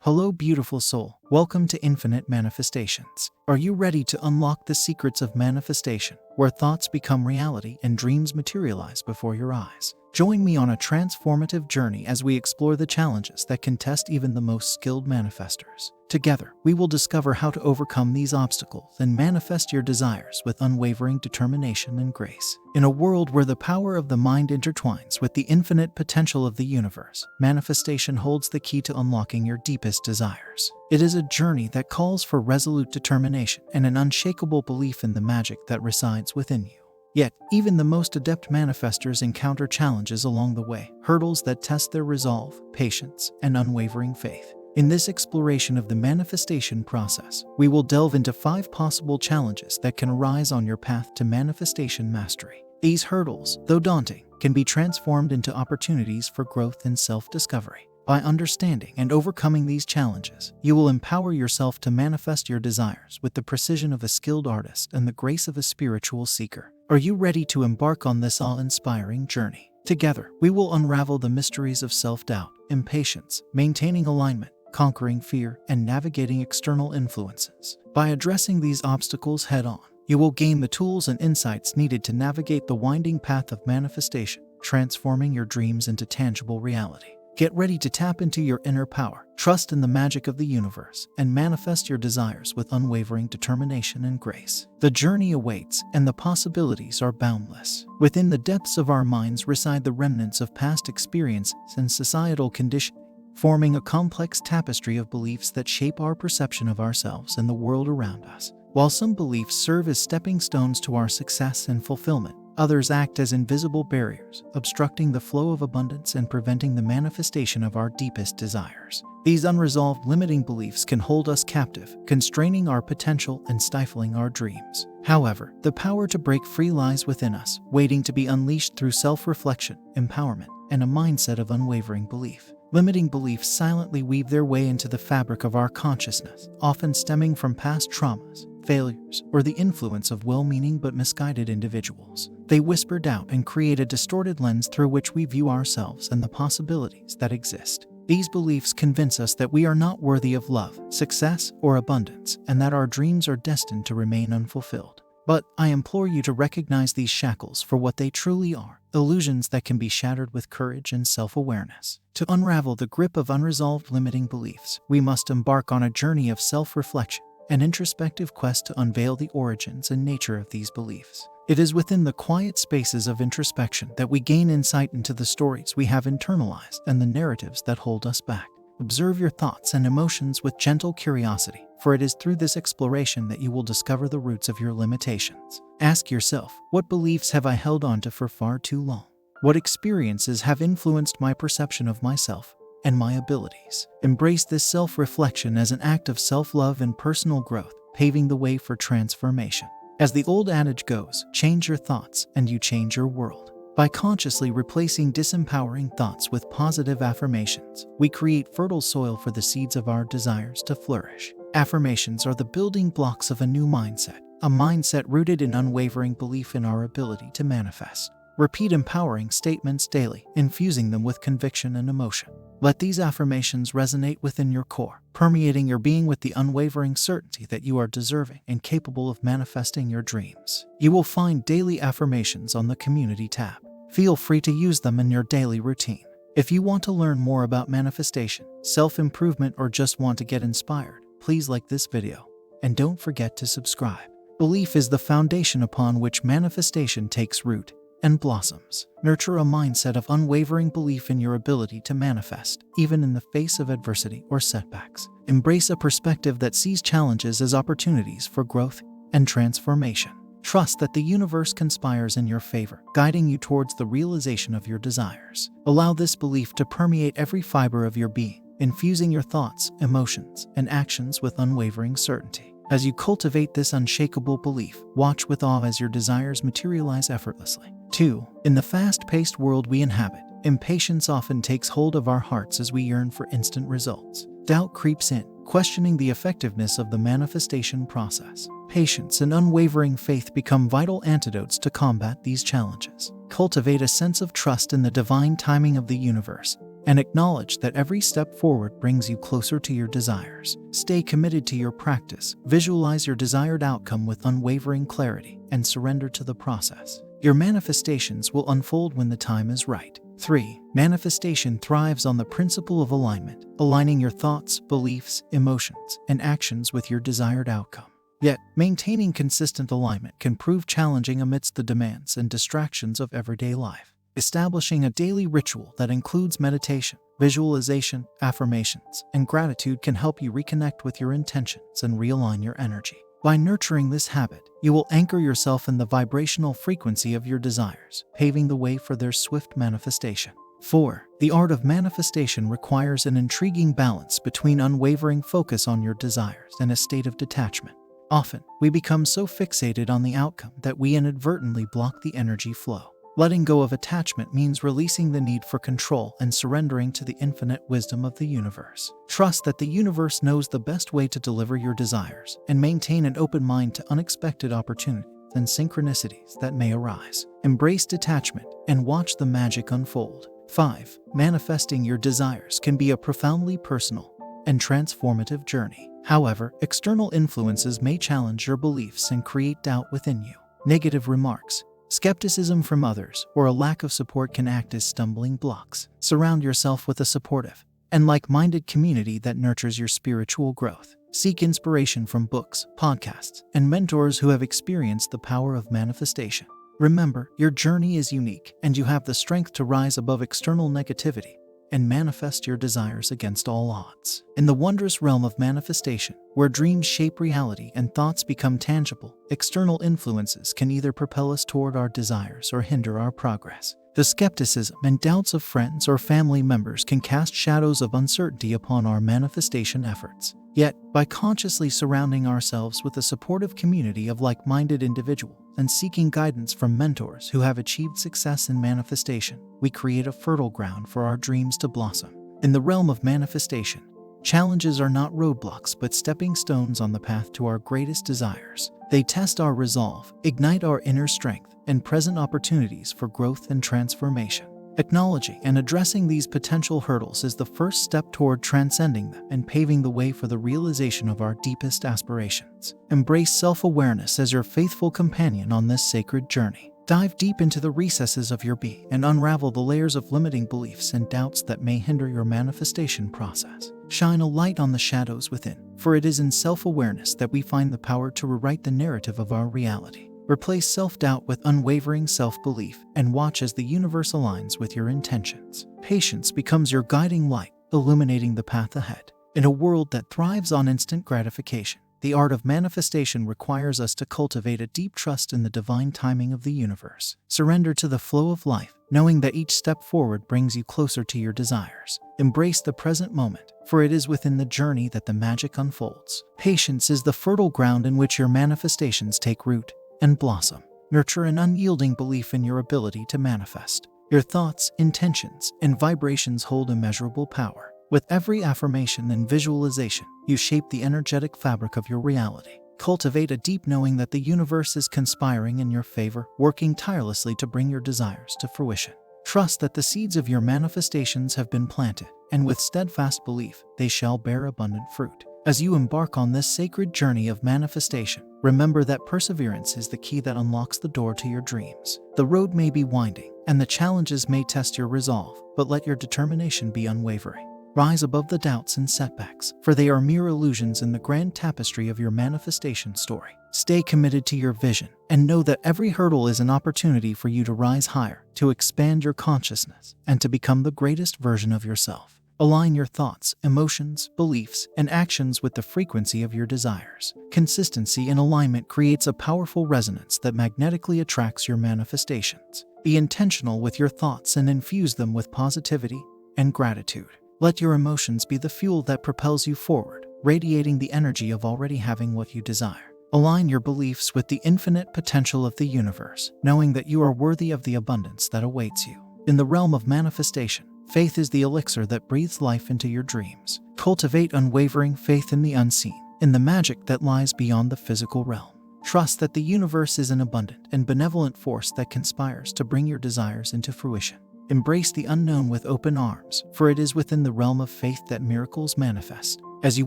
Hello, beautiful soul. Welcome to Infinite Manifestations. Are you ready to unlock the secrets of manifestation, where thoughts become reality and dreams materialize before your eyes? Join me on a transformative journey as we explore the challenges that can test even the most skilled manifestors. Together, we will discover how to overcome these obstacles and manifest your desires with unwavering determination and grace. In a world where the power of the mind intertwines with the infinite potential of the universe, manifestation holds the key to unlocking your deepest desires. It is a journey that calls for resolute determination and an unshakable belief in the magic that resides within you. Yet, even the most adept manifestors encounter challenges along the way, hurdles that test their resolve, patience, and unwavering faith. In this exploration of the manifestation process, we will delve into 5 possible challenges that can arise on your path to manifestation mastery. These hurdles, though daunting, can be transformed into opportunities for growth and self-discovery. By understanding and overcoming these challenges, you will empower yourself to manifest your desires with the precision of a skilled artist and the grace of a spiritual seeker. Are you ready to embark on this awe-inspiring journey? Together, we will unravel the mysteries of self-doubt, impatience, maintaining alignment, conquering fear, and navigating external influences. By addressing these obstacles head-on, you will gain the tools and insights needed to navigate the winding path of manifestation, transforming your dreams into tangible reality. Get ready to tap into your inner power, trust in the magic of the universe, and manifest your desires with unwavering determination and grace. The journey awaits, and the possibilities are boundless. Within the depths of our minds reside the remnants of past experiences and societal conditioning, forming a complex tapestry of beliefs that shape our perception of ourselves and the world around us. While some beliefs serve as stepping stones to our success and fulfillment, others act as invisible barriers, obstructing the flow of abundance and preventing the manifestation of our deepest desires. These unresolved limiting beliefs can hold us captive, constraining our potential and stifling our dreams. However, the power to break free lies within us, waiting to be unleashed through self-reflection, empowerment, and a mindset of unwavering belief. Limiting beliefs silently weave their way into the fabric of our consciousness, often stemming from past traumas, failures, or the influence of well-meaning but misguided individuals. They whisper doubt and create a distorted lens through which we view ourselves and the possibilities that exist. These beliefs convince us that we are not worthy of love, success, or abundance, and that our dreams are destined to remain unfulfilled. But I implore you to recognize these shackles for what they truly are, illusions that can be shattered with courage and self-awareness. To unravel the grip of unresolved limiting beliefs, we must embark on a journey of self-reflection, an introspective quest to unveil the origins and nature of these beliefs. It is within the quiet spaces of introspection that we gain insight into the stories we have internalized and the narratives that hold us back. Observe your thoughts and emotions with gentle curiosity, for it is through this exploration that you will discover the roots of your limitations. Ask yourself, what beliefs have I held onto for far too long? What experiences have influenced my perception of myself and my abilities? Embrace this self-reflection as an act of self-love and personal growth, paving the way for transformation. As the old adage goes, change your thoughts and you change your world. By consciously replacing disempowering thoughts with positive affirmations, we create fertile soil for the seeds of our desires to flourish. Affirmations are the building blocks of a new mindset, a mindset rooted in unwavering belief in our ability to manifest. Repeat empowering statements daily, infusing them with conviction and emotion. Let these affirmations resonate within your core, permeating your being with the unwavering certainty that you are deserving and capable of manifesting your dreams. You will find daily affirmations on the Community tab. Feel free to use them in your daily routine. If you want to learn more about manifestation, self-improvement, or just want to get inspired, please like this video. And don't forget to subscribe. Belief is the foundation upon which manifestation takes root and blossoms. Nurture a mindset of unwavering belief in your ability to manifest, even in the face of adversity or setbacks. Embrace a perspective that sees challenges as opportunities for growth and transformation. Trust that the universe conspires in your favor, guiding you towards the realization of your desires. Allow this belief to permeate every fiber of your being, infusing your thoughts, emotions, and actions with unwavering certainty. As you cultivate this unshakable belief, watch with awe as your desires materialize effortlessly. 2. In the fast-paced world we inhabit, impatience often takes hold of our hearts as we yearn for instant results. Doubt creeps in, questioning the effectiveness of the manifestation process. Patience and unwavering faith become vital antidotes to combat these challenges. Cultivate a sense of trust in the divine timing of the universe, and acknowledge that every step forward brings you closer to your desires. Stay committed to your practice, visualize your desired outcome with unwavering clarity, and surrender to the process. Your manifestations will unfold when the time is right. 3. Manifestation thrives on the principle of alignment, aligning your thoughts, beliefs, emotions, and actions with your desired outcome. Yet, maintaining consistent alignment can prove challenging amidst the demands and distractions of everyday life. Establishing a daily ritual that includes meditation, visualization, affirmations, and gratitude can help you reconnect with your intentions and realign your energy. By nurturing this habit, you will anchor yourself in the vibrational frequency of your desires, paving the way for their swift manifestation. 4. The art of manifestation requires an intriguing balance between unwavering focus on your desires and a state of detachment. Often, we become so fixated on the outcome that we inadvertently block the energy flow. Letting go of attachment means releasing the need for control and surrendering to the infinite wisdom of the universe. Trust that the universe knows the best way to deliver your desires, and maintain an open mind to unexpected opportunities and synchronicities that may arise. Embrace detachment and watch the magic unfold. 5. Manifesting your desires can be a profoundly personal and transformative journey. However, external influences may challenge your beliefs and create doubt within you. Negative remarks, skepticism from others, or a lack of support can act as stumbling blocks. Surround yourself with a supportive and like-minded community that nurtures your spiritual growth. Seek inspiration from books, podcasts, and mentors who have experienced the power of manifestation. Remember, your journey is unique, and you have the strength to rise above external negativity and manifest your desires against all odds. In the wondrous realm of manifestation, where dreams shape reality and thoughts become tangible, external influences can either propel us toward our desires or hinder our progress. The skepticism and doubts of friends or family members can cast shadows of uncertainty upon our manifestation efforts. Yet, by consciously surrounding ourselves with a supportive community of like-minded individuals and seeking guidance from mentors who have achieved success in manifestation, we create a fertile ground for our dreams to blossom. In the realm of manifestation, challenges are not roadblocks but stepping stones on the path to our greatest desires. They test our resolve, ignite our inner strength, and present opportunities for growth and transformation. Acknowledging and addressing these potential hurdles is the first step toward transcending them and paving the way for the realization of our deepest aspirations. Embrace self-awareness as your faithful companion on this sacred journey. Dive deep into the recesses of your being and unravel the layers of limiting beliefs and doubts that may hinder your manifestation process. Shine a light on the shadows within, for it is in self-awareness that we find the power to rewrite the narrative of our reality. Replace self-doubt with unwavering self-belief and watch as the universe aligns with your intentions. Patience becomes your guiding light, illuminating the path ahead. In a world that thrives on instant gratification, the art of manifestation requires us to cultivate a deep trust in the divine timing of the universe. Surrender to the flow of life, knowing that each step forward brings you closer to your desires. Embrace the present moment, for it is within the journey that the magic unfolds. Patience is the fertile ground in which your manifestations take root and blossom. Nurture an unyielding belief in your ability to manifest. Your thoughts, intentions, and vibrations hold immeasurable power. With every affirmation and visualization, you shape the energetic fabric of your reality. Cultivate a deep knowing that the universe is conspiring in your favor, working tirelessly to bring your desires to fruition. Trust that the seeds of your manifestations have been planted, and with steadfast belief, they shall bear abundant fruit. As you embark on this sacred journey of manifestation, remember that perseverance is the key that unlocks the door to your dreams. The road may be winding, and the challenges may test your resolve, but let your determination be unwavering. Rise above the doubts and setbacks, for they are mere illusions in the grand tapestry of your manifestation story. Stay committed to your vision, and know that every hurdle is an opportunity for you to rise higher, to expand your consciousness, and to become the greatest version of yourself. Align your thoughts, emotions, beliefs, and actions with the frequency of your desires. Consistency and alignment creates a powerful resonance that magnetically attracts your manifestations. Be intentional with your thoughts and infuse them with positivity and gratitude. Let your emotions be the fuel that propels you forward, radiating the energy of already having what you desire. Align your beliefs with the infinite potential of the universe, knowing that you are worthy of the abundance that awaits you. In the realm of manifestation, faith is the elixir that breathes life into your dreams. Cultivate unwavering faith in the unseen, in the magic that lies beyond the physical realm. Trust that the universe is an abundant and benevolent force that conspires to bring your desires into fruition. Embrace the unknown with open arms, for it is within the realm of faith that miracles manifest. As you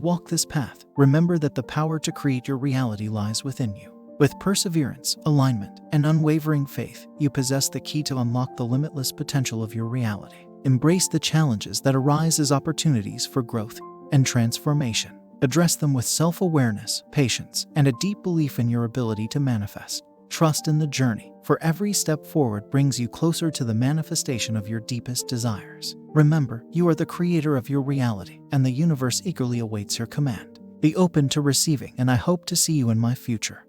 walk this path, remember that the power to create your reality lies within you. With perseverance, alignment, and unwavering faith, you possess the key to unlock the limitless potential of your reality. Embrace the challenges that arise as opportunities for growth and transformation. Address them with self-awareness, patience, and a deep belief in your ability to manifest. Trust in the journey, for every step forward brings you closer to the manifestation of your deepest desires. Remember, you are the creator of your reality, and the universe eagerly awaits your command. Be open to receiving, and I hope to see you in my future.